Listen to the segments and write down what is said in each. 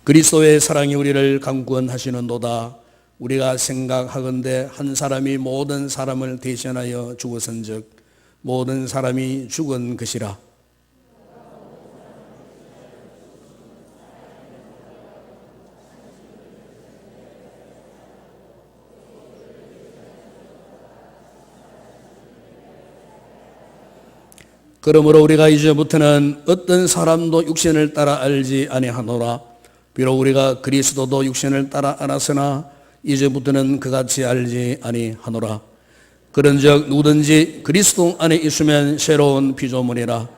그리스도의 사랑이 우리를 강구하시는도다. 우리가 생각하건대 한 사람이 모든 사람을 대신하여 죽었은즉 모든 사람이 죽은 것이라. 그러므로 우리가 이제부터는 어떤 사람도 육신을 따라 알지 아니하노라. 비록 우리가 그리스도도 육신을 따라 알았으나 이제부터는 그같이 알지 아니하노라. 그런즉 누구든지 그리스도 안에 있으면 새로운 피조물이라.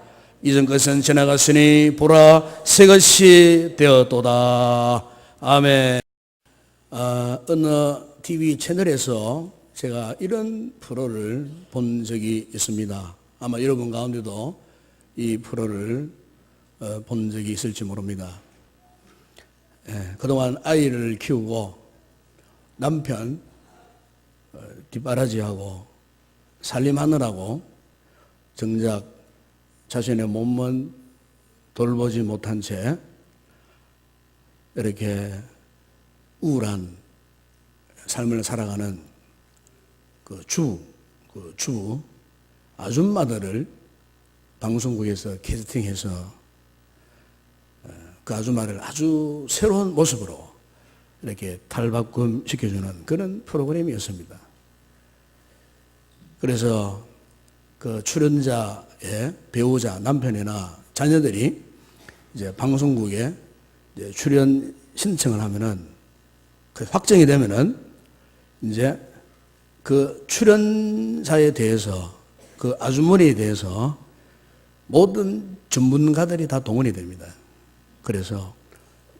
이전 것은 지나갔으니 보라 새 것이 되었도다. 아멘. 어느 TV 채널에서 제가 이런 프로를 본 적이 있습니다. 아마 여러분 가운데도 이 프로를 본 적이 있을지 모릅니다. 그동안 아이를 키우고 남편 뒷바라지하고 살림하느라고 정작 자신의 몸은 돌보지 못한 채 이렇게 우울한 삶을 살아가는 그 주 아줌마들을 방송국에서 캐스팅해서 그 아줌마를 아주 새로운 모습으로 이렇게 탈바꿈 시켜주는 그런 프로그램이었습니다. 그래서 그 출연자의 배우자, 남편이나 자녀들이 이제 방송국에 이제 출연 신청을 하면은 그 확정이 되면은 이제 그 출연자에 대해서 그 아주머니에 대해서 모든 전문가들이 다 동원이 됩니다. 그래서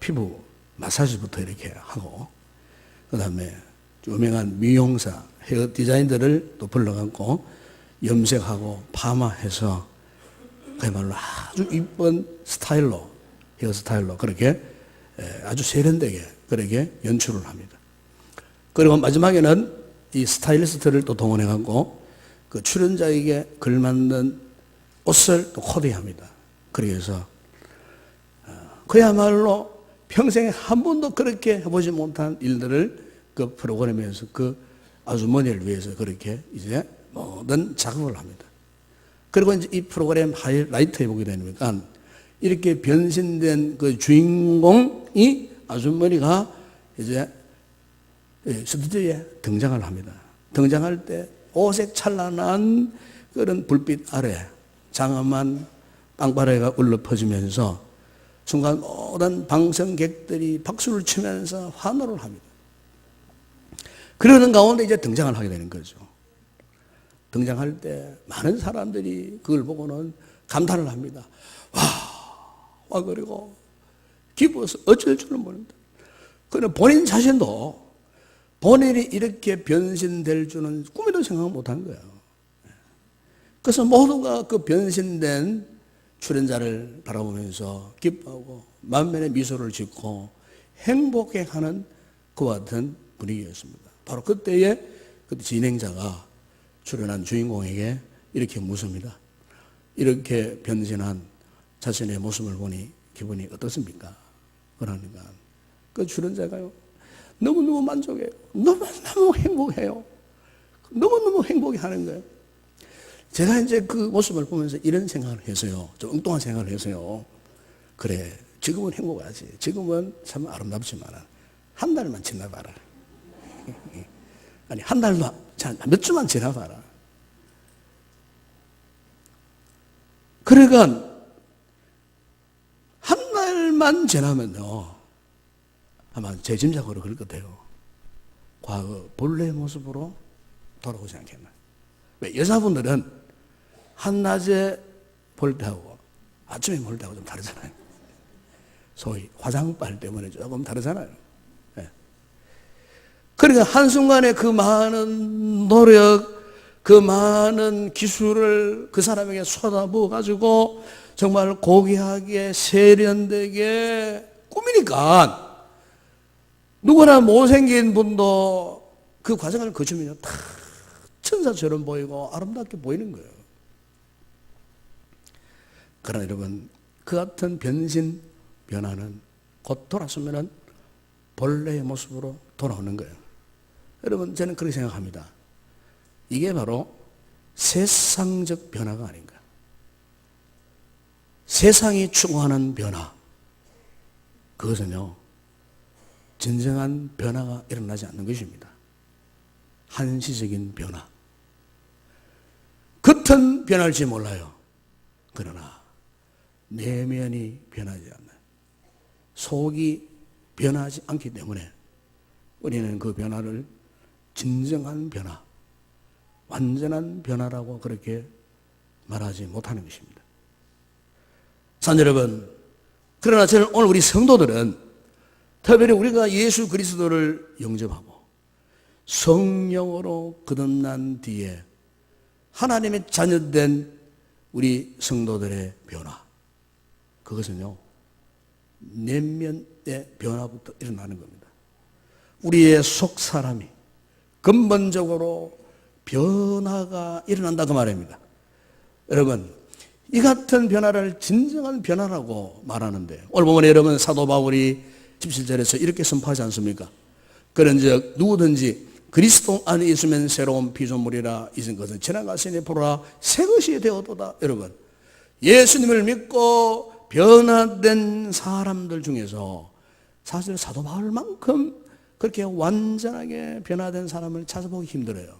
피부 마사지부터 이렇게 하고 그 다음에 유명한 미용사, 헤어 디자인들을 또 불러갖고 염색하고 파마해서 그야말로 아주 이쁜 스타일로 헤어스타일로 그렇게 아주 세련되게 그렇게 연출을 합니다. 그리고 마지막에는 이 스타일리스트를 또 동원해갖고 그 출연자에게 걸맞는 옷을 또 코디합니다. 그래서 그야말로 평생에 한 번도 그렇게 해보지 못한 일들을 그 프로그램에서 그 아주머니를 위해서 그렇게 이제 모든 작업을 합니다. 그리고 이제 이 프로그램 하이라이트에 보게 되니까 이렇게 변신된 그 주인공이 아주머니가 이제 스튜디오에 등장을 합니다. 등장할 때 오색 찬란한 그런 불빛 아래 장엄한 빵바레가 울려 퍼지면서 순간 모든 방청객들이 박수를 치면서 환호를 합니다. 그러는 가운데 이제 등장을 하게 되는 거죠. 등장할 때 많은 사람들이 그걸 보고는 감탄을 합니다. 와 그리고 기뻐서 어쩔 줄을 모른다. 그러나 본인 자신도 본인이 이렇게 변신될 줄은 꿈에도 생각 못한 거예요. 그래서 모두가 그 변신된 출연자를 바라보면서 기뻐하고 만면에 미소를 짓고 행복해하는 그와 같은 분위기였습니다. 바로 그때 진행자가 출연한 주인공에게 이렇게 묻습니다. 이렇게 변신한 자신의 모습을 보니 기분이 어떻습니까? 그러니까 그 출연자가요, 너무너무 만족해요. 너무너무 행복해요. 너무너무 행복해하는 거예요. 제가 이제 그 모습을 보면서 이런 생각을 해서요, 좀 엉뚱한 생각을 해서요, 그래, 지금은 행복하지. 지금은 참 아름답지만 한 달만 지나봐라. 아니, 한 달도, 몇 주만 지나봐라. 그러니까, 한 달만 지나면요, 아마 제 짐작으로 그럴 것 같아요. 과거 본래의 모습으로 돌아오지 않겠나. 왜? 여자분들은 한낮에 볼 때하고 아침에 볼 때하고 좀 다르잖아요. 소위 화장빨 때문에 조금 다르잖아요. 네. 그러니까 한순간에 그 많은 노력, 그 많은 기술을 그 사람에게 쏟아부어 가지고 정말 고귀하게 세련되게 꾸미니까 누구나 못생긴 분도 그 과정을 거치면요 다 천사처럼 보이고 아름답게 보이는 거예요. 그러나 여러분, 그 같은 변신, 변화는 곧 돌아서면은 본래의 모습으로 돌아오는 거예요. 여러분, 저는 그렇게 생각합니다. 이게 바로 세상적 변화가 아닌가. 세상이 추구하는 변화, 그것은요, 진정한 변화가 일어나지 않는 것입니다. 한시적인 변화. 겉은 변할지 몰라요. 그러나 내면이 변하지 않아요. 속이 변하지 않기 때문에 우리는 그 변화를 진정한 변화, 완전한 변화라고 그렇게 말하지 못하는 것입니다. 사랑하는 여러분, 그러나 저는 오늘 우리 성도들은 특별히 우리가 예수 그리스도를 영접하고 성령으로 거듭난 뒤에 하나님의 자녀된 우리 성도들의 변화, 그것은요, 내면의 변화부터 일어나는 겁니다. 우리의 속 사람이 근본적으로 변화가 일어난다, 그 말입니다. 여러분, 이 같은 변화를 진정한 변화라고 말하는데, 오늘 보면 여러분 사도 바울이 17절에서 이렇게 선포하지 않습니까? 그런즉 누구든지 그리스도 안에 있으면 새로운 피조물이라, 이전 것은 지나갔으니 보라 새 것이 되어도다. 여러분, 예수님을 믿고 변화된 사람들 중에서 사실 사도 바울만큼 그렇게 완전하게 변화된 사람을 찾아보기 힘들어요.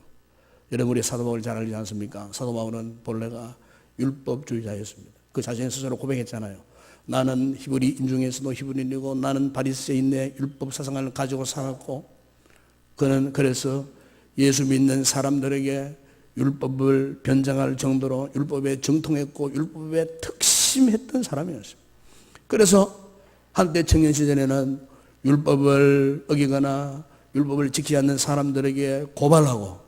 여러분, 우리 사도 바울 잘 알지 않습니까? 사도 바울은 본래가 율법주의자였습니다. 그 자신의 스스로 고백했잖아요. 나는 히브리인 중에서도 히브리인이고 나는 바리새인의 율법 사상을 가지고 살았고, 그는 그래서 예수 믿는 사람들에게 율법을 변장할 정도로 율법에 정통했고 율법에 특심했던 사람이었습니다. 그래서 한때 청년 시절에는 율법을 어기거나 율법을 지키지 않는 사람들에게 고발하고,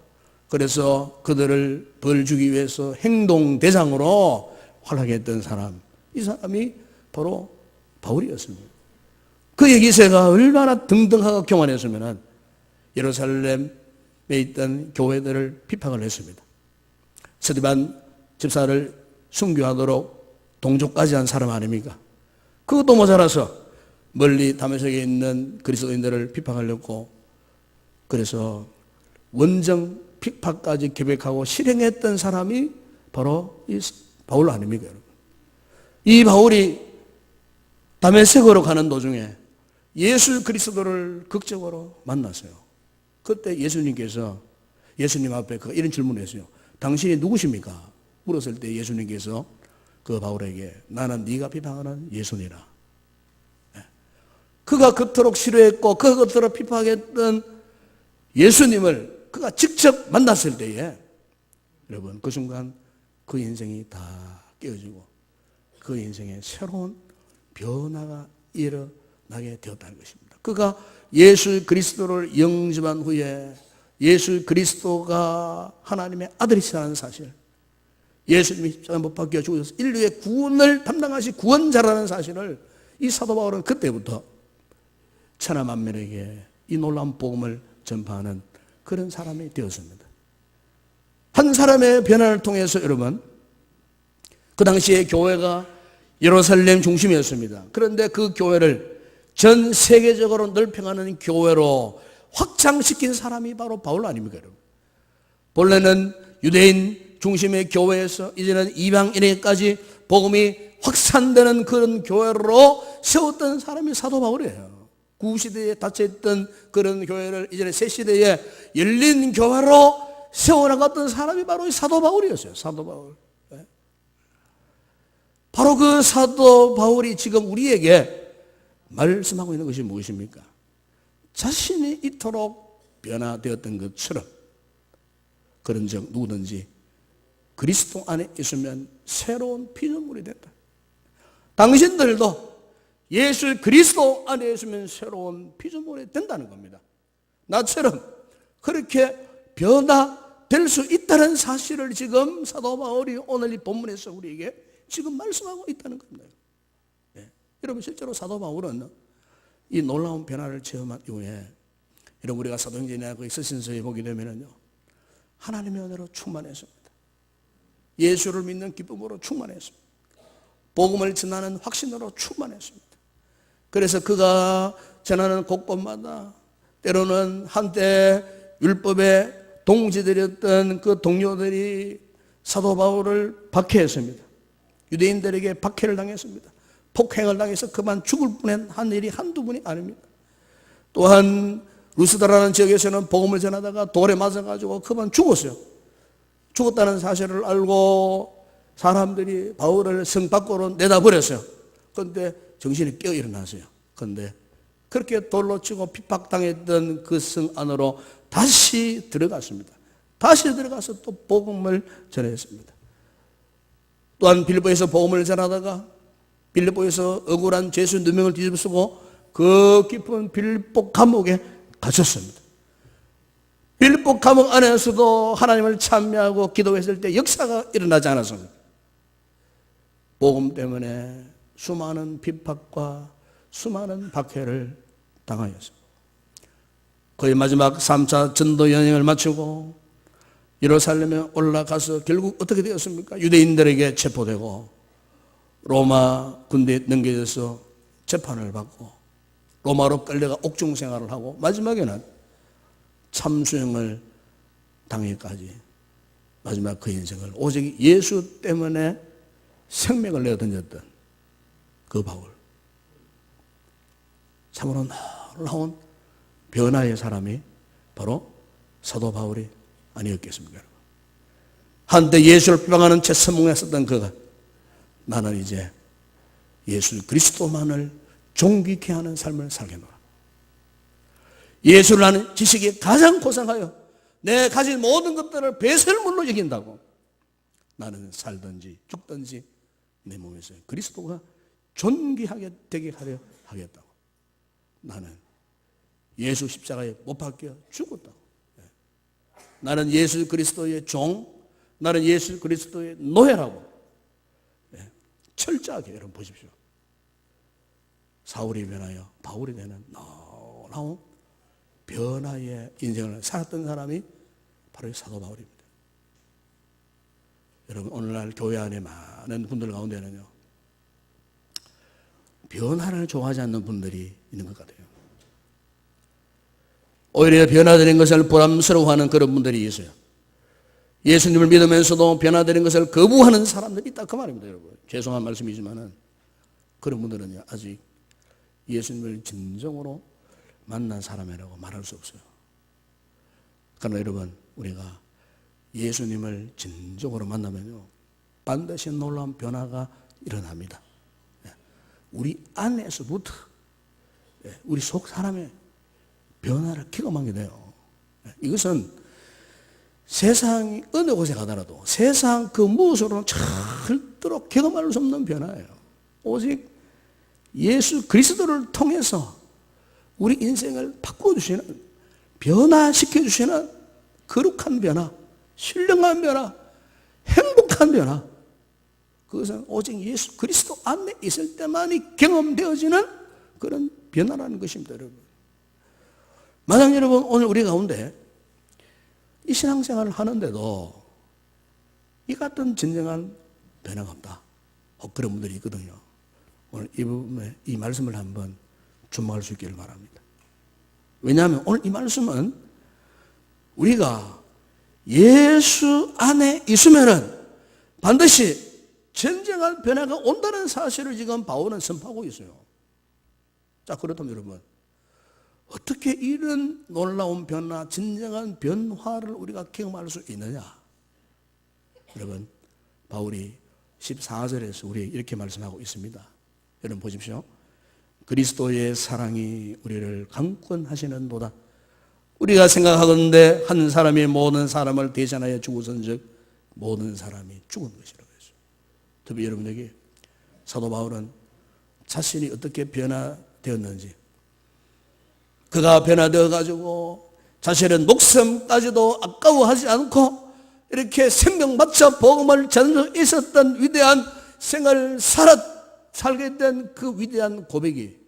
그래서 그들을 벌 주기 위해서 행동대장으로 활약했던 사람, 이 사람이 바로 바울이었습니다. 그의 기세가 얼마나 등등하고 교만했으면 예루살렘에 있던 교회들을 비판을 했습니다. 스데반 집사를 순교하도록 동조까지 한 사람 아닙니까? 그것도 모자라서 멀리 다메섹에 있는 그리스도인들을 비판하려고, 그래서 원정 핍박까지 계획하고 실행했던 사람이 바로 이 바울 아닙니까, 여러분? 이 바울이 다메섹으로 가는 도중에 예수 그리스도를 극적으로 만났어요. 그때 예수님께서 예수님 앞에 이런 질문을 했어요. 당신이 누구십니까? 물었을 때 예수님께서 그 바울에게 나는 네가 비방하는 예수니라. 그가 그토록 싫어했고 그가 그토록 비판했던 예수님을 그가 직접 만났을 때에 여러분, 그 순간 그 인생이 다 깨어지고 그 인생에 새로운 변화가 일어나게 되었다는 것입니다. 그가 예수 그리스도를 영접한 후에 예수 그리스도가 하나님의 아들이시라는 사실, 예수님이 십자가에 못 박혀 죽으셔서 인류의 구원을 담당하신 구원자라는 사실을 이 사도 바울은 그때부터 천하 만민에게 이 놀라운 복음을 전파하는 그런 사람이 되었습니다. 한 사람의 변화를 통해서 여러분, 그 당시에 교회가 예루살렘 중심이었습니다. 그런데 그 교회를 전 세계적으로 넓혀가는 교회로 확장시킨 사람이 바로 바울 아닙니까, 여러분? 본래는 유대인 중심의 교회에서 이제는 이방인에게까지 복음이 확산되는 그런 교회로 세웠던 사람이 사도 바울이에요. 구시대에 닫혀있던 그런 교회를 이제는 새시대에 열린 교회로 세워나갔던 사람이 바로 사도 바울이었어요. 사도 바울. 바로 그 사도 바울이 지금 우리에게 말씀하고 있는 것이 무엇입니까? 자신이 이토록 변화되었던 것처럼, 그런즉 누구든지 그리스도 안에 있으면 새로운 피조물이 된다. 당신들도 예수 그리스도 안에 있으면 새로운 피조물이 된다는 겁니다. 나처럼 그렇게 변화될 수 있다는 사실을 지금 사도 바울이 오늘 이 본문에서 우리에게 지금 말씀하고 있다는 겁니다. 네. 여러분, 실제로 사도 바울은 이 놀라운 변화를 체험한 이후에, 여러분, 우리가 사도행전이나 그 서신서에 보게 되면요, 하나님의 은혜로 충만했습니다. 예수를 믿는 기쁨으로 충만했습니다. 복음을 전하는 확신으로 충만했습니다. 그래서 그가 전하는 곳곳마다 때로는 한때 율법의 동지들이었던 그 동료들이 사도 바울을 박해했습니다. 유대인들에게 박해를 당했습니다. 폭행을 당해서 그만 죽을 뻔한 일이 한두 분이 아닙니다. 또한 루스드라는 지역에서는 복음을 전하다가 돌에 맞아가지고 그만 죽었어요. 죽었다는 사실을 알고 사람들이 바울을 성 밖으로 내다버렸어요. 그런데 정신이 깨어 일어났어요. 그런데 그렇게 돌로 치고 핍박당했던 그 성 안으로 다시 들어갔습니다. 다시 들어가서 또 복음을 전했습니다. 또한 빌립보에서 복음을 전하다가 빌립보에서 억울한 죄수 4명을 뒤집어쓰고 그 깊은 빌립보 감옥에 갇혔습니다. 빌립보 감옥 안에서도 하나님을 찬미하고 기도했을 때 역사가 일어나지 않았습니다. 복음 때문에 수많은 핍박과 수많은 박해를 당하였습니다. 그의 마지막 3차 전도 여행을 마치고 예루살렘에 올라가서 결국 어떻게 되었습니까? 유대인들에게 체포되고 로마 군대에 넘겨져서 재판을 받고 로마로 끌려가 옥중 생활을 하고 마지막에는 참수형을 당해까지 마지막 그 인생을 오직 예수 때문에 생명을 내어던졌던 그 바울, 참으로 놀라운 변화의 사람이 바로 사도 바울이 아니었겠습니까? 여러분? 한때 예수를 비방하는 채 선봉했었던 그가 나는 이제 예수 그리스도만을 존귀케 하는 삶을 살겠노라. 예수를 아는 지식이 가장 고상하여 내 가진 모든 것들을 배설물로 여긴다고 나는 살든지 죽든지 내 몸에서 그리스도가 존귀하게 되게 하려 하겠다고. 나는 예수 십자가에 못 박혀 죽었다고. 나는 예수 그리스도의 종, 나는 예수 그리스도의 노예라고. 철저하게 여러분 보십시오. 사울이 변하여 바울이 되는 놀라운 변화의 인생을 살았던 사람이 바로 사도 바울입니다. 여러분 오늘날 교회 안에 많은 분들 가운데는요 변화를 좋아하지 않는 분들이 있는 것 같아요. 오히려 변화되는 것을 부담스러워하는 그런 분들이 있어요. 예수님을 믿으면서도 변화되는 것을 거부하는 사람들이 있다 그 말입니다. 여러분 죄송한 말씀이지만 그런 분들은요 아직 예수님을 진정으로 만난 사람이라고 말할 수 없어요. 그러나 여러분 우리가 예수님을 진정으로 만나면요 반드시 놀라운 변화가 일어납니다. 우리 안에서부터 우리 속 사람의 변화를 경험하게 돼요. 이것은 세상이 어느 곳에 가더라도 세상 그 무엇으로는 절대로 경험할 수 없는 변화예요. 오직 예수 그리스도를 통해서 우리 인생을 바꿔주시는 변화시켜주시는 거룩한 변화, 신령한 변화, 행복한 변화 그것은 오직 예수 그리스도 안에 있을 때만이 경험되어지는 그런 변화라는 것입니다. 여러분 만약 여러분 오늘 우리 가운데 이 신앙생활을 하는데도 이 같은 진정한 변화가 없다 그런 분들이 있거든요. 오늘 이 부분에 이 말씀을 한번 주목할 수 있기를 바랍니다. 왜냐하면 오늘 이 말씀은 우리가 예수 안에 있으면은 반드시 진정한 변화가 온다는 사실을 지금 바울은 선포하고 있어요. 자, 그렇다면 여러분 어떻게 이런 놀라운 변화, 진정한 변화를 우리가 경험할 수 있느냐? 여러분 바울이 14절에서 우리 이렇게 말씀하고 있습니다. 여러분 보십시오. 그리스도의 사랑이 우리를 강권하시는도다. 우리가 생각하건대 한 사람이 모든 사람을 대신하여 죽으선즉 모든 사람이 죽은 것이라고 했어요. 특히 여러분에게 사도 바울은 자신이 어떻게 변화되었는지 그가 변화되어 가지고 자신의 목숨까지도 아까워하지 않고 이렇게 생명 바쳐 복음을 전하고 있었던 위대한 생활을 살게 된 그 위대한 고백이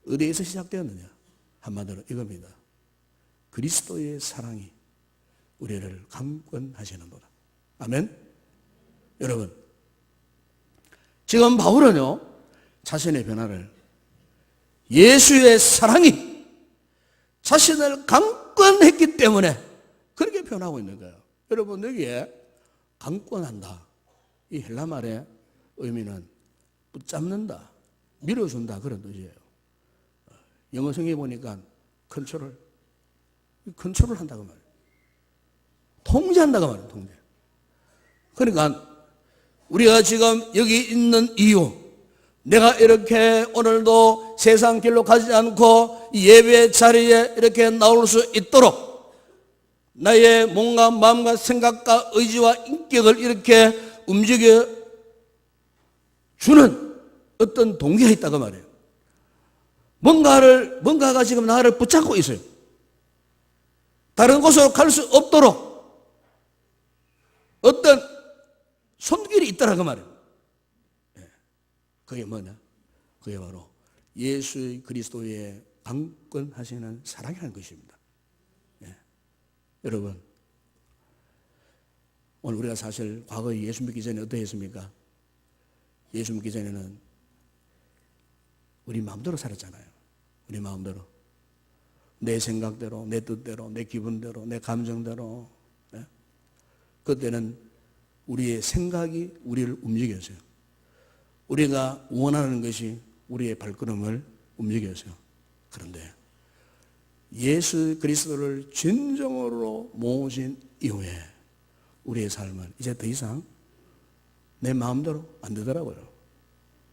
어디에서 시작되었느냐? 한마디로 이겁니다. 그리스도의 사랑이 우리를 강권하시는도다. 아멘? 여러분 지금 바울은요 자신의 변화를 예수의 사랑이 자신을 강권했기 때문에 그렇게 표현하고 있는 거예요. 여러분, 여기에 강권한다, 이 헬라 말의 의미는 붙잡는다, 밀어준다, 그런 뜻이에요. 영어 성경에 보니까 컨트롤 한다고 말이에요. 통제한다고 말이에요. 통제. 그러니까 우리가 지금 여기 있는 이유, 내가 이렇게 오늘도 세상 길로 가지 않고 예배 자리에 이렇게 나올 수 있도록 나의 몸과 마음과 생각과 의지와 인격을 이렇게 움직여 주는 어떤 동기가 있다고 말이에요. 뭔가가 지금 나를 붙잡고 있어요. 다른 곳으로 갈 수 없도록 어떤 손길이 있다라고 말이에요. 그게 뭐냐? 그게 바로 예수 그리스도의 강권하시는 사랑이라는 것입니다. 여러분, 오늘 우리가 사실 과거에 예수 믿기 전에 어떠했습니까? 예수 믿기 전에는 우리 마음대로 살았잖아요. 우리 마음대로. 내 생각대로, 내 뜻대로, 내 기분대로, 내 감정대로. 그때는 우리의 생각이 우리를 움직였어요. 우리가 원하는 것이 우리의 발걸음을 움직였어요. 그런데 예수 그리스도를 진정으로 모신 이후에 우리의 삶은 이제 더 이상 내 마음대로 안 되더라고요.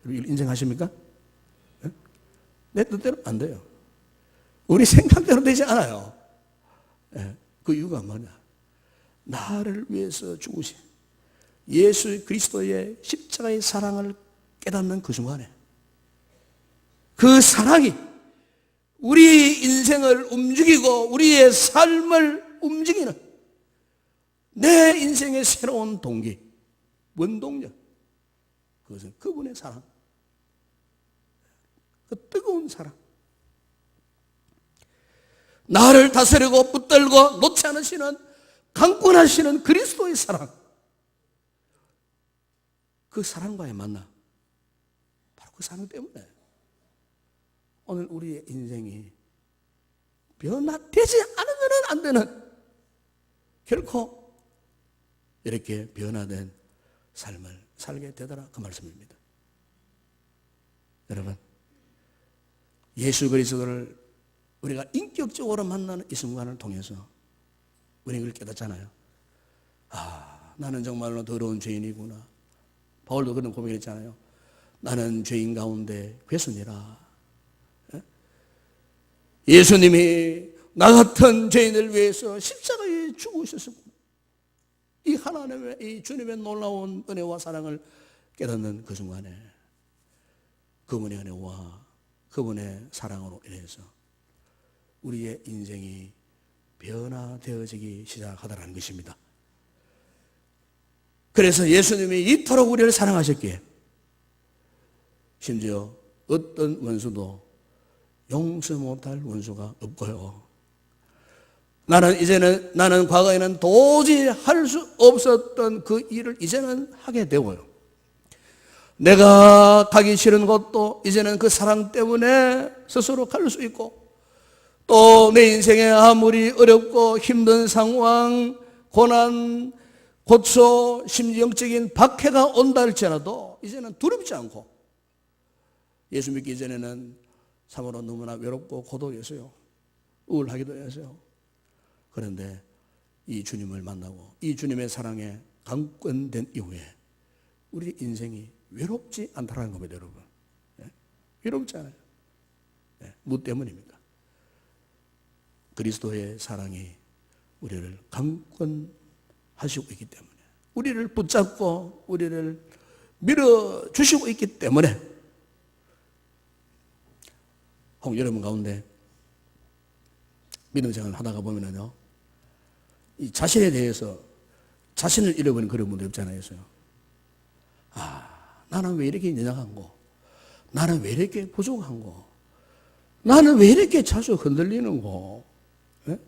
인정하십니까? 내 뜻대로 안 돼요. 우리 생각대로 되지 않아요. 그 이유가 뭐냐? 나를 위해서 죽으신 예수 그리스도의 십자가의 사랑을 깨닫는 그 순간에 그 사랑이 우리 인생을 움직이고 우리의 삶을 움직이는 내 인생의 새로운 동기, 원동력, 그것은 그분의 사랑, 그 뜨거운 사랑, 나를 다스리고 붙들고 놓지 않으시는 강권하시는 그리스도의 사랑, 그 사랑과의 만남, 바로 그 사랑 때문에 오늘 우리의 인생이 변화되지 않으면 안 되는, 결코 이렇게 변화된 삶을 살게 되더라, 그 말씀입니다. 여러분, 예수 그리스도를 우리가 인격적으로 만나는 이 순간을 통해서 우리는 그걸 깨닫잖아요. 아, 나는 정말로 더러운 죄인이구나. 바울도 그런 고백했잖아요. 나는 죄인 가운데 괴순이라. 예수님이 나 같은 죄인을 위해서 십자가에 죽으셨습니다. 이 하나님의, 이 주님의 놀라운 은혜와 사랑을 깨닫는 그 순간에 그분의 은혜와 그분의 사랑으로 인해서 우리의 인생이 변화되어지기 시작하더라는 것입니다. 그래서 예수님이 이토록 우리를 사랑하셨기에 심지어 어떤 원수도 용서 못할 원수가 없고요. 나는 과거에는 도저히 할 수 없었던 그 일을 이제는 하게 되고요. 내가 가기 싫은 곳도 이제는 그 사랑 때문에 스스로 갈 수 있고, 또 내 인생에 아무리 어렵고 힘든 상황, 고난, 고초, 심리적인 박해가 온다 할지라도 이제는 두렵지 않고, 예수 믿기 이전에는 참으로 너무나 외롭고 고독했어요. 우울하기도 했어요. 그런데 이 주님을 만나고 이 주님의 사랑에 강권된 이후에 우리 인생이 외롭지 않다는 겁니다, 여러분. 외롭지 않아요. 뭐 때문입니까? 그리스도의 사랑이 우리를 강권하시고 있기 때문에, 우리를 붙잡고 우리를 밀어주시고 있기 때문에, 혹 여러분 가운데 믿음 생활을 하다가 보면은요, 이 자신에 대해서 자신을 잃어버린 그런 분들 없잖아요. 아, 나는 왜 이렇게 연약한고, 나는 왜 이렇게 부족한고, 나는 왜 이렇게 자주 흔들리는고,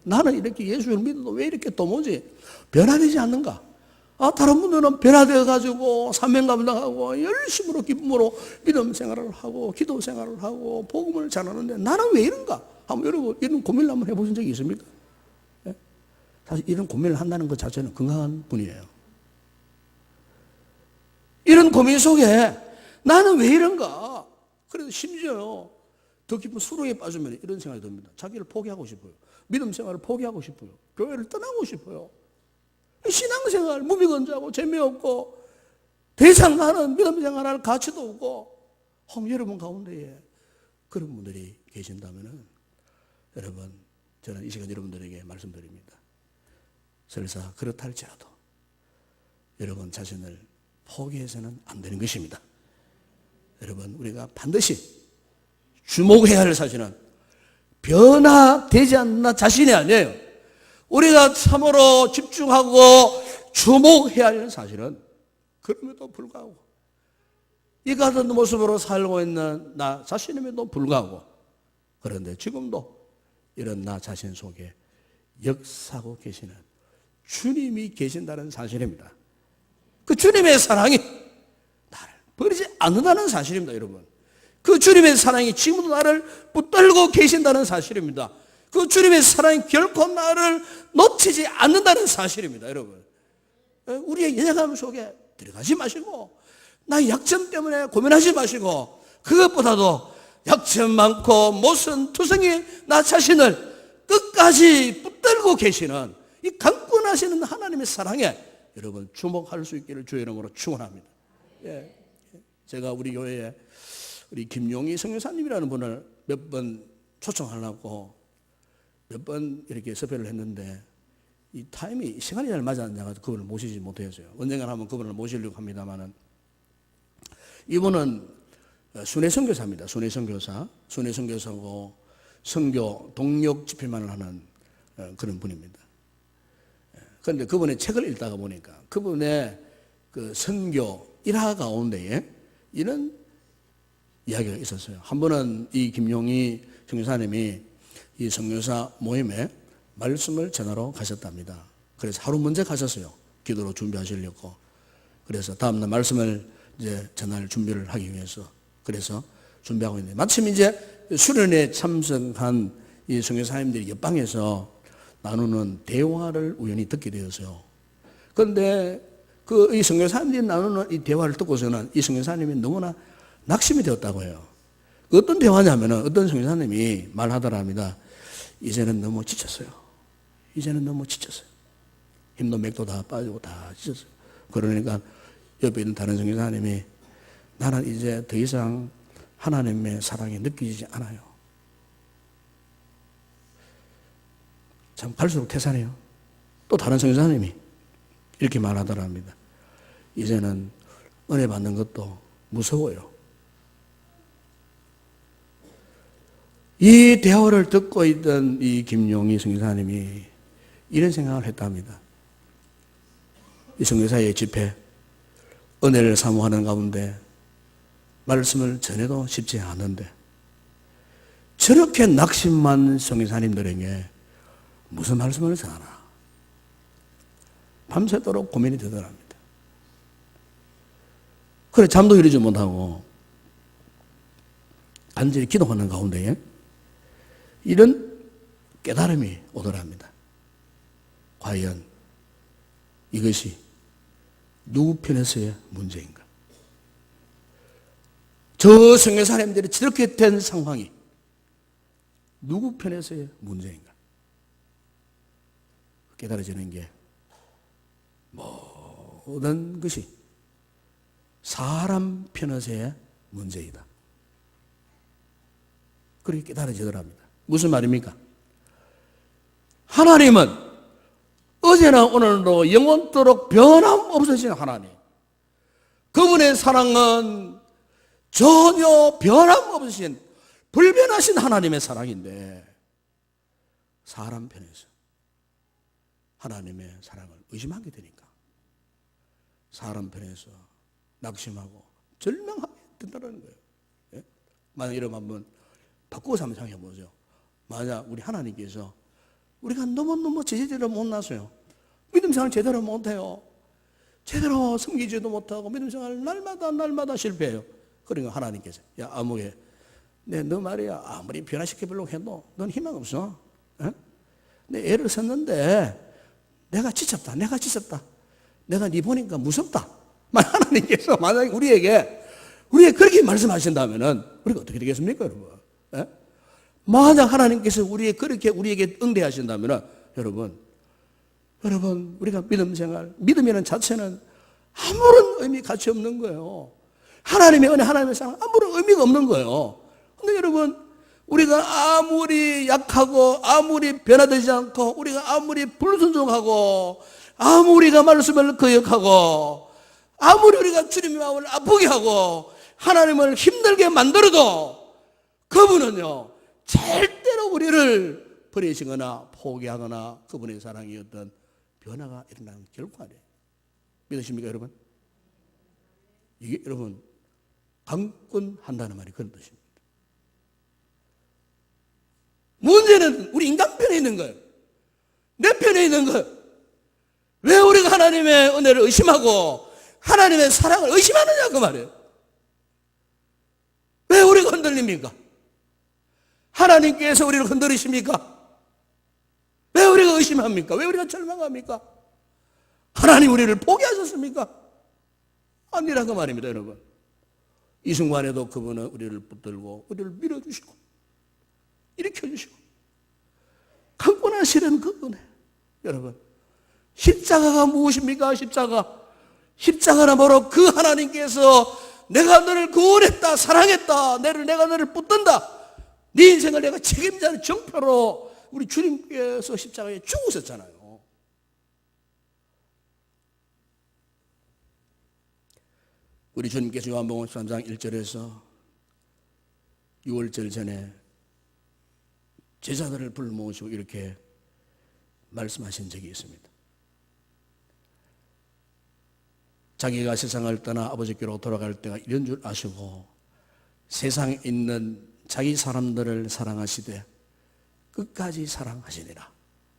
나는 이렇게 예수를 믿어도 왜 이렇게 도무지 변화되지 않는가? 다른 분들은 변화되어 가지고 사명 감당하고 열심으로 기쁨으로 믿음 생활을 하고 기도 생활을 하고 복음을 전하는데 나는 왜 이런가? 한번 여러분 이런 고민을 한번 해보신 적이 있습니까? 예? 사실 이런 고민을 한다는 것 자체는 건강한 분이에요. 이런 고민 속에 나는 왜 이런가? 그래서 심지어 더 깊은 수렁에 빠지면 이런 생각이 듭니다. 자기를 포기하고 싶어요. 믿음 생활을 포기하고 싶어요. 교회를 떠나고 싶어요. 신앙생활 무미건조하고 재미없고 더 이상 나는 믿음 생활할 가치도 없고 여러분 가운데에 그런 분들이 계신다면 여러분 저는 이 시간 여러분들에게 말씀드립니다. 설사 그렇다 할지라도 여러분 자신을 포기해서는 안 되는 것입니다. 여러분 우리가 반드시 주목해야 할 사실은 변화되지 않는 나 자신이 아니에요. 우리가 참으로 집중하고 주목해야 할 사실은 그럼에도 불구하고 이 같은 모습으로 살고 있는 나 자신임에도 불구하고 그런데 지금도 이런 나 자신 속에 역사하고 계시는 주님이 계신다는 사실입니다. 그 주님의 사랑이 나를 버리지 않는다는 사실입니다, 여러분. 그 주님의 사랑이 지금도 나를 붙들고 계신다는 사실입니다. 그 주님의 사랑이 결코 나를 놓치지 않는다는 사실입니다, 여러분. 우리의 연약함 속에 들어가지 마시고 나의 약점 때문에 고민하지 마시고 그것보다도 약점 많고 모순투성이 나 자신을 끝까지 붙들고 계시는 이 강권하시는 하나님의 사랑에 여러분 주목할 수 있기를 주의 이름으로 축원합니다. 예. 제가 우리 교회에 우리 김용희 선교사님이라는 분을 몇 번 초청하려고 몇 번 이렇게 섭외를 했는데 이 타임이 시간이 잘 맞지 않냐고 그분을 모시지 못했어요. 언젠가 한번 그분을 모시려고 합니다만은 이분은 순회 선교사입니다. 순회 선교사, 순회 선교사고 선교 동력 집필만을 하는 그런 분입니다. 그런데 그분의 책을 읽다가 보니까 그분의 그 선교 일화 가운데에 이런 이야기가 있었어요. 한 번은 이 김용희 선교사님이 이 선교사 모임에 말씀을 전하러 가셨답니다. 그래서 하루 먼저 가셨어요. 기도로 준비하시려고. 그래서 다음날 말씀을 이제 전할 준비를 하기 위해서 그래서 준비하고 있는데 마침 이제 수련회에 참석한 이 선교사님들이 옆방에서 나누는 대화를 우연히 듣게 되었어요. 그런데 이 선교사님들이 나누는 이 대화를 듣고서는 이 선교사님이 너무나 낙심이 되었다고 해요. 어떤 대화냐면은 어떤 선교사님이 말하더랍니다. 이제는 너무 지쳤어요. 이제는 너무 지쳤어요. 힘도 맥도 다 빠지고 다 지쳤어요. 그러니까 옆에 있는 다른 선교사님이 나는 이제 더 이상 하나님의 사랑이 느껴지지 않아요. 참 갈수록 태산해요. 또 다른 선교사님이 이렇게 말하더랍니다. 이제는 은혜 받는 것도 무서워요. 이 대화를 듣고 있던 이 김용희 선교사님이 이런 생각을 했답니다. 이 선교사의 집회, 은혜를 사모하는 가운데 말씀을 전해도 쉽지 않은데 저렇게 낙심한 선교사님들에게 무슨 말씀을 전하나 밤새도록 고민이 되더랍니다. 그래 잠도 이루지 못하고 간절히 기도하는 가운데에 이런 깨달음이 오더랍니다. 과연 이것이 누구 편에서의 문제인가? 저 선교사님들이 저렇게 된 상황이 누구 편에서의 문제인가? 깨달아지는 게 모든 것이 사람 편에서의 문제이다. 그렇게 깨달아지더랍니다. 무슨 말입니까? 하나님은 어제나 오늘도 영원토록 변함없으신 하나님. 그분의 사랑은 전혀 변함없으신 불변하신 하나님의 사랑인데 사람 편에서 하나님의 사랑을 의심하게 되니까 사람 편에서 낙심하고 절망하게 된다는 거예요. 예? 만약 이러면 한번 바꾸어서 한번 생각해 보죠. 만약 우리 하나님께서 우리가 너무너무 제대로 못났어요. 믿음 생활 제대로 못해요. 제대로 섬기지도 못하고 믿음 생활 날마다 실패해요. 그러니까 하나님께서 야 아무개 너 말이야 아무리 변화시켜보려고 해도 넌 희망 없어. 어? 내 애를 썼는데 내가 지쳤다. 내가 네 보니까 무섭다. 하나님께서 만약에 우리에게 그렇게 말씀하신다면은 우리가 어떻게 되겠습니까, 여러분? 예? 만약 하나님께서 그렇게 우리에게 응대하신다면은 여러분 우리가 믿음 생활, 믿음이라는 자체는 아무런 의미 가치 없는 거예요. 하나님의 은혜, 하나님의 사랑 아무런 의미가 없는 거예요. 근데 여러분 우리가 아무리 약하고 아무리 변화되지 않고 우리가 아무리 불순종하고 아무리 우리가 말씀을 거역하고 아무리 우리가 주님의 마음을 아프게 하고 하나님을 힘들게 만들어도 그분은요 절대로 우리를 버리시거나 포기하거나 그분의 사랑이 어떤 변화가 일어나는 결코 아니에요. 믿으십니까 여러분? 이게 여러분 강권한다는 말이 그런 뜻입니다. 문제는 우리 인간 편에 있는 거예요. 내 편에 있는 거예요. 왜 우리가 하나님의 은혜를 의심하고 하나님의 사랑을 의심하느냐 그 말이에요. 왜 우리가 흔들립니까? 하나님께서 우리를 흔들으십니까? 왜 우리가 의심합니까? 왜 우리가 절망합니까? 하나님 우리를 포기하셨습니까? 아니라 그 말입니다 여러분. 이 순간에도 그분은 우리를 붙들고 우리를 밀어주시고 일으켜주시고 강권하시는 그분에 여러분 십자가가 무엇입니까? 십자가는 바로 그 하나님께서 내가 너를 구원했다 사랑했다 내가 너를 붙든다 네 인생을 내가 책임자는 정표로 우리 주님께서 십자가에 죽으셨잖아요. 우리 주님께서 요한복음 13장 1절에서 6월절 전에 제자들을 불러 모으시고 이렇게 말씀하신 적이 있습니다. 자기가 세상을 떠나 아버지께로 돌아갈 때가 이런 줄 아시고 세상에 있는 자기 사람들을 사랑하시되 끝까지 사랑하시니라.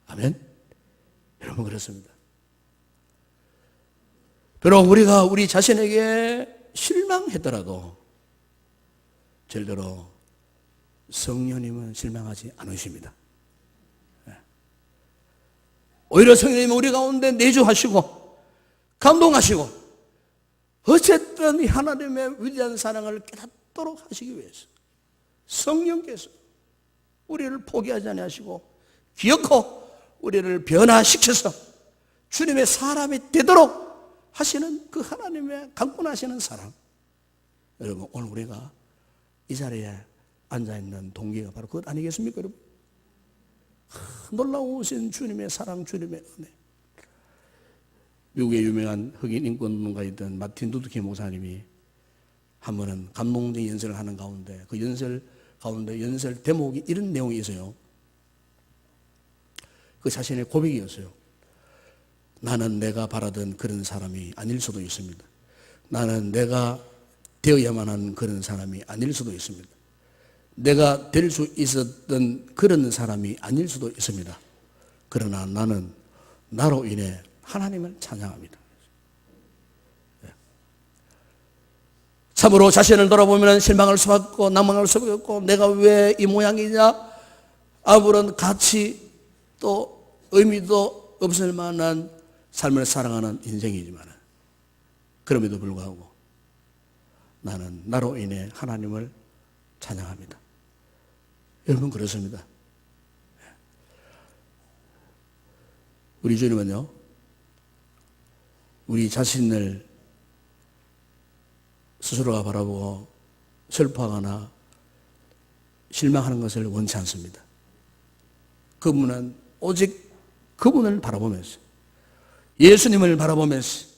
아멘. 여러분 그렇습니다. 비록 우리가 우리 자신에게 실망했더라도 절대로 성령님은 실망하지 않으십니다. 오히려 성령님은 우리 가운데 내주하시고 감동하시고 어쨌든 하나님의 위대한 사랑을 깨닫도록 하시기 위해서 성령께서 우리를 포기하지 아니하시고 기어코 우리를 변화시켜서 주님의 사람이 되도록 하시는 그 하나님의 강권하시는 사랑. 여러분 오늘 우리가 이 자리에 앉아있는 동기가 바로 그것 아니겠습니까 여러분? 놀라우신 주님의 사랑, 주님의 은혜. 미국의 유명한 흑인 인권운동가이던 마틴 루터 목사님이 한 번은 감동적인 연설을 하는 가운데 그 연설 가운데 연설 대목이 이런 내용이 있어요. 그 자신의 고백이었어요. 나는 내가 바라던 그런 사람이 아닐 수도 있습니다. 나는 내가 되어야만 하는 그런 사람이 아닐 수도 있습니다. 내가 될 수 있었던 그런 사람이 아닐 수도 있습니다. 그러나 나는 나로 인해 하나님을 찬양합니다. 참으로 자신을 돌아보면 실망할 수밖에 없고 낭망할 수밖에 없고 내가 왜 이 모양이냐 아무런 가치 또 의미도 없을 만한 삶을 살아가는 인생이지만 그럼에도 불구하고 나는 나로 인해 하나님을 찬양합니다. 여러분 그렇습니다. 우리 주님은요 우리 자신을 스스로가 바라보고 슬퍼하거나 실망하는 것을 원치 않습니다. 그분은 오직 그분을 바라보면서 예수님을 바라보면서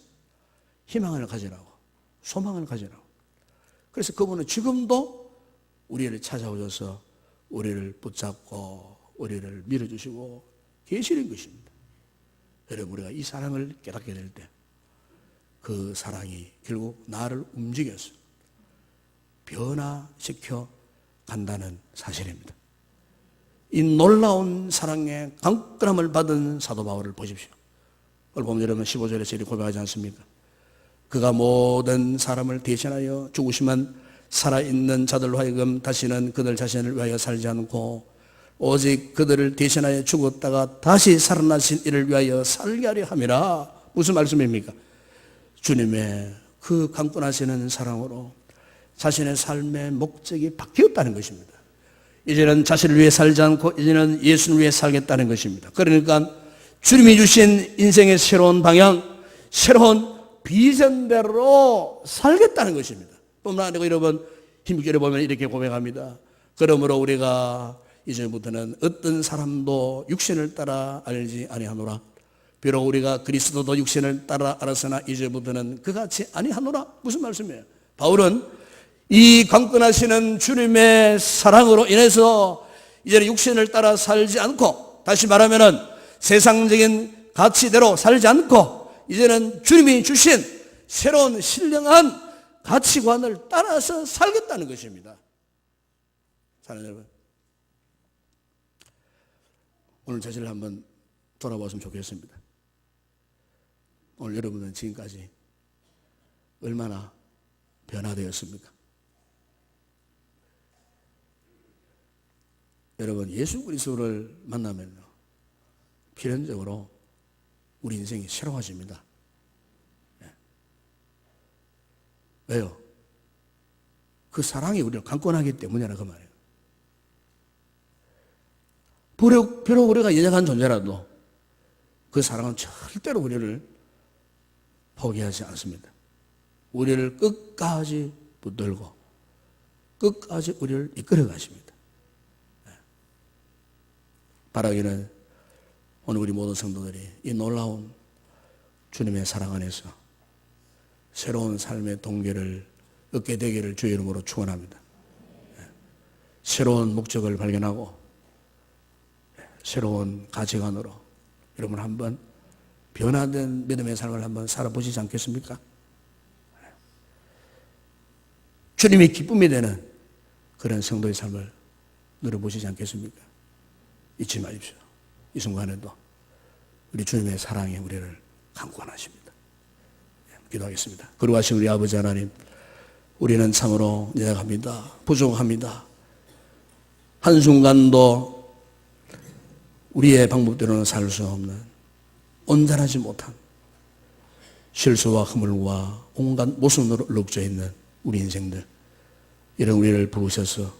희망을 가지라고 소망을 가지라고 그래서 그분은 지금도 우리를 찾아오셔서 우리를 붙잡고 우리를 밀어주시고 계시는 것입니다. 여러분 우리가 이 사랑을 깨닫게 될 때 그 사랑이 결국 나를 움직여서 변화시켜 간다는 사실입니다. 이 놀라운 사랑의 강건함을 받은 사도 바울을 보십시오. 오늘 보면 여러분 15절에서 이렇게 고백하지 않습니까? 그가 모든 사람을 대신하여 죽으시면 살아있는 자들로 하여금 다시는 그들 자신을 위하여 살지 않고 오직 그들을 대신하여 죽었다가 다시 살아나신 이를 위하여 살게 하려 함이라. 무슨 말씀입니까? 주님의 그 강권하시는 사랑으로 자신의 삶의 목적이 바뀌었다는 것입니다. 이제는 자신을 위해 살지 않고 이제는 예수를 위해 살겠다는 것입니다. 그러니까 주님이 주신 인생의 새로운 방향, 새로운 비전대로 살겠다는 것입니다. 뿐만 아니고 여러분 힘있게 보면 이렇게 고백합니다. 그러므로 우리가 이제부터는 어떤 사람도 육신을 따라 알지 아니하노라. 비록 우리가 그리스도도 육신을 따라 알았으나 이제부터는 그같이 아니하노라. 무슨 말씀이에요? 바울은 이 강권하시는 주님의 사랑으로 인해서 이제는 육신을 따라 살지 않고, 다시 말하면은 세상적인 가치대로 살지 않고 이제는 주님이 주신 새로운 신령한 가치관을 따라서 살겠다는 것입니다. 사랑하는 여러분, 오늘 자신을 한번 돌아봤으면 좋겠습니다. 오늘 여러분은 지금까지 얼마나 변화되었습니까? 여러분, 예수 그리스도를 만나면요, 필연적으로 우리 인생이 새로워집니다. 왜요? 그 사랑이 우리를 강권하기 때문이라 그 말이에요. 비록 우리가 연약한 존재라도 그 사랑은 절대로 우리를 포기하지 않습니다. 우리를 끝까지 붙들고 끝까지 우리를 이끌어 가십니다. 바라기는 오늘 우리 모든 성도들이 이 놀라운 주님의 사랑 안에서 새로운 삶의 동기를 얻게 되기를 주의 이름으로 축원합니다. 새로운 목적을 발견하고 새로운 가치관으로 여러분 한번 변화된 믿음의 삶을 한번 살아보시지 않겠습니까? 주님이 기쁨이 되는 그런 성도의 삶을 누려보시지 않겠습니까? 잊지 마십시오. 이 순간에도 우리 주님의 사랑이 우리를 강권하십니다. 기도하겠습니다. 거룩하신 우리 아버지 하나님, 우리는 참으로 연약합니다. 부족합니다. 한순간도 우리의 방법대로는 살 수 없는 온전하지 못한 실수와 허물과 온갖 모순으로 얼룩져 있는 우리 인생들, 이런 우리를 부르셔서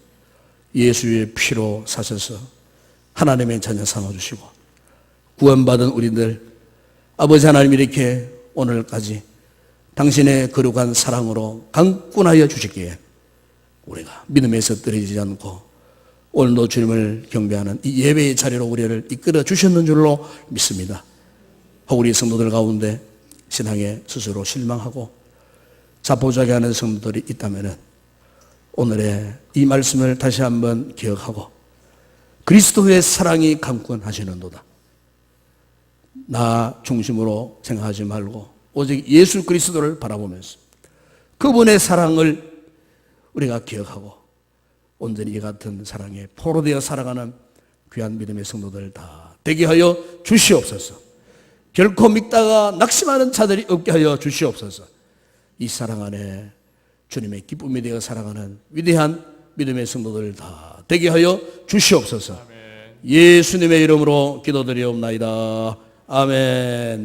예수의 피로 사셔서 하나님의 자녀 삼아주시고 구원받은 우리들, 아버지 하나님 이렇게 오늘까지 당신의 거룩한 사랑으로 강권하여 주시기에 우리가 믿음에서 떨어지지 않고 오늘도 주님을 경배하는 이 예배의 자리로 우리를 이끌어 주셨는 줄로 믿습니다. 혹 우리 성도들 가운데 신앙에 스스로 실망하고 자포자기하는 성도들이 있다면 오늘의 이 말씀을 다시 한번 기억하고 그리스도의 사랑이 강권하시는도다. 나 중심으로 생각하지 말고 오직 예수 그리스도를 바라보면서 그분의 사랑을 우리가 기억하고 온전히 이 같은 사랑에 포로되어 살아가는 귀한 믿음의 성도들 다 되게 하여 주시옵소서. 결코 믿다가 낙심하는 자들이 없게 하여 주시옵소서. 이 사랑 안에 주님의 기쁨이 되어 살아가는 위대한 믿음의 성도들 다 되게 하여 주시옵소서. 예수님의 이름으로 기도드리옵나이다. 아멘.